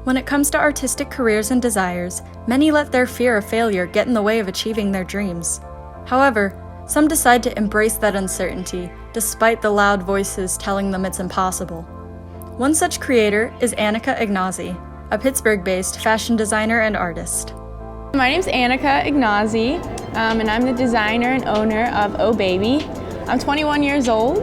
When it comes to artistic careers and desires, many let their fear of failure get in the way of achieving their dreams. However, some decide to embrace that uncertainty, despite the loud voices telling them it's impossible. One such creator is Anika Ignozzi, a Pittsburgh-based fashion designer and artist. My name's Anika Ignozzi, and I'm the designer and owner of Oh Baby. I'm 21 years old,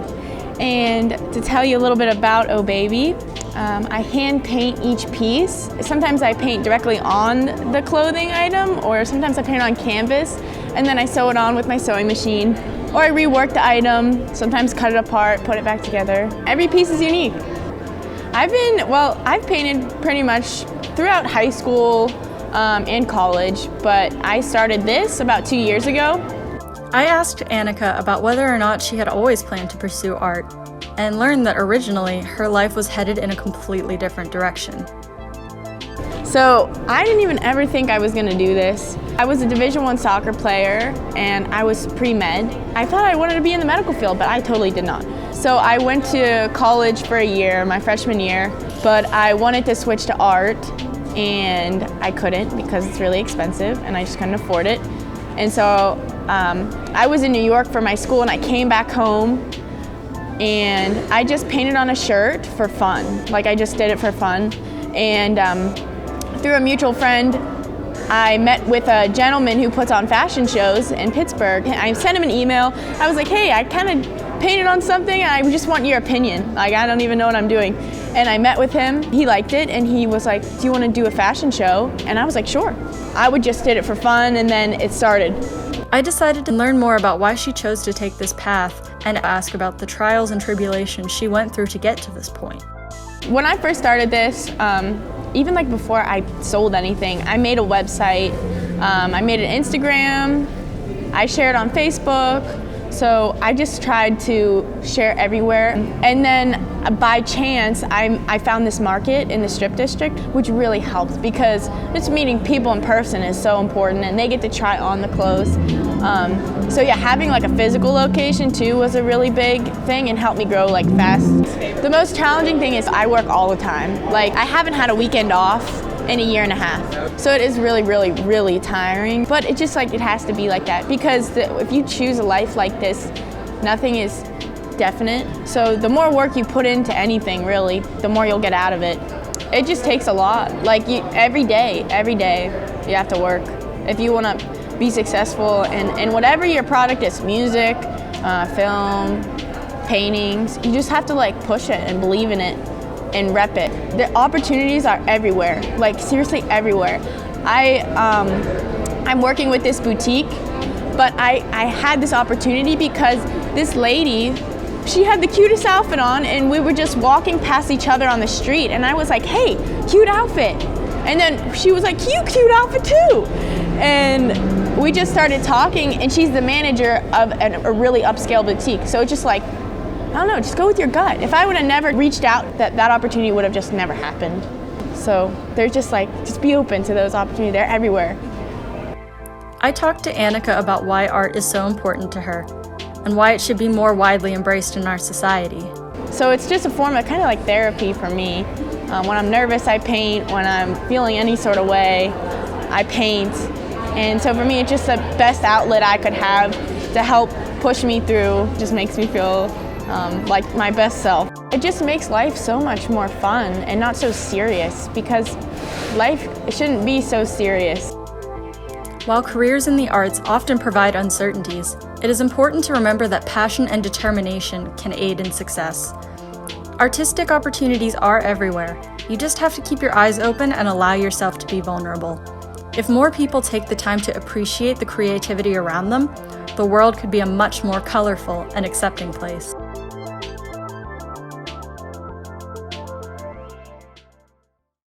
and to tell you a little bit about Oh Baby, I hand paint each piece. Sometimes I paint directly on the clothing item, or sometimes I paint on canvas, and then I sew it on with my sewing machine, or I rework the item, sometimes cut it apart, put it back together. Every piece is unique. I've painted pretty much throughout high school and college, but I started this about 2 years ago. I asked Anika about whether or not she had always planned to pursue art, and learned that originally her life was headed in a completely different direction. So I didn't even ever think I was going to do this. I was a Division I soccer player, and I was pre-med. I thought I wanted to be in the medical field, but I totally did not. So I went to college for a year, my freshman year, but I wanted to switch to art, and I couldn't because it's really expensive, and I just couldn't afford it. And so I was in New York for my school, and I came back home, and I just painted on a shirt for fun. Like, I just did it for fun. And through a mutual friend, I met with a gentleman who puts on fashion shows in Pittsburgh. I sent him an email. I was like, hey, I kind of painted on something, and I just want your opinion. Like, I don't even know what I'm doing. And I met with him. He liked it, and he was like, do you want to do a fashion show? And I was like, sure. I just did it for fun, and then it started. I decided to learn more about why she chose to take this path and ask about the trials and tribulations she went through to get to this point. When I first started this, even like before I sold anything, I made a website, I made an Instagram, I shared on Facebook, so I just tried to share everywhere. And then by chance, I found this market in the Strip District, which really helped because just meeting people in person is so important, and they get to try on the clothes. So yeah, having like a physical location too was a really big thing and helped me grow like fast. The most challenging thing is I work all the time. Like, I haven't had a weekend off in a year and a half. So it is really, really, really tiring, but it just like, it has to be like that because if you choose a life like this, nothing is definite. So the more work you put into anything, really, the more you'll get out of it. It just takes a lot. Like, every day, you have to work. If you want to be successful in whatever your product is, music, film, paintings, you just have to like push it and believe in it and rep it. The opportunities are everywhere, like seriously everywhere. I'm working with this boutique, but I had this opportunity because this lady, she had the cutest outfit on, and we were just walking past each other on the street, and I was like, hey, cute outfit. And then she was like, cute outfit too. And we just started talking, and she's the manager of a really upscale boutique. So it's just like, I don't know, just go with your gut. If I would have never reached out, that opportunity would have just never happened. So there's just like, just be open to those opportunities. They're everywhere. I talked to Anika about why art is so important to her and why it should be more widely embraced in our society. So it's just a form of kind of like therapy for me. When I'm nervous, I paint. When I'm feeling any sort of way, I paint. And so for me, it's just the best outlet I could have to help push me through. Just makes me feel like my best self. It just makes life so much more fun and not so serious, because life shouldn't be so serious. While careers in the arts often provide uncertainties, it is important to remember that passion and determination can aid in success. Artistic opportunities are everywhere. You just have to keep your eyes open and allow yourself to be vulnerable. If more people take the time to appreciate the creativity around them, the world could be a much more colorful and accepting place.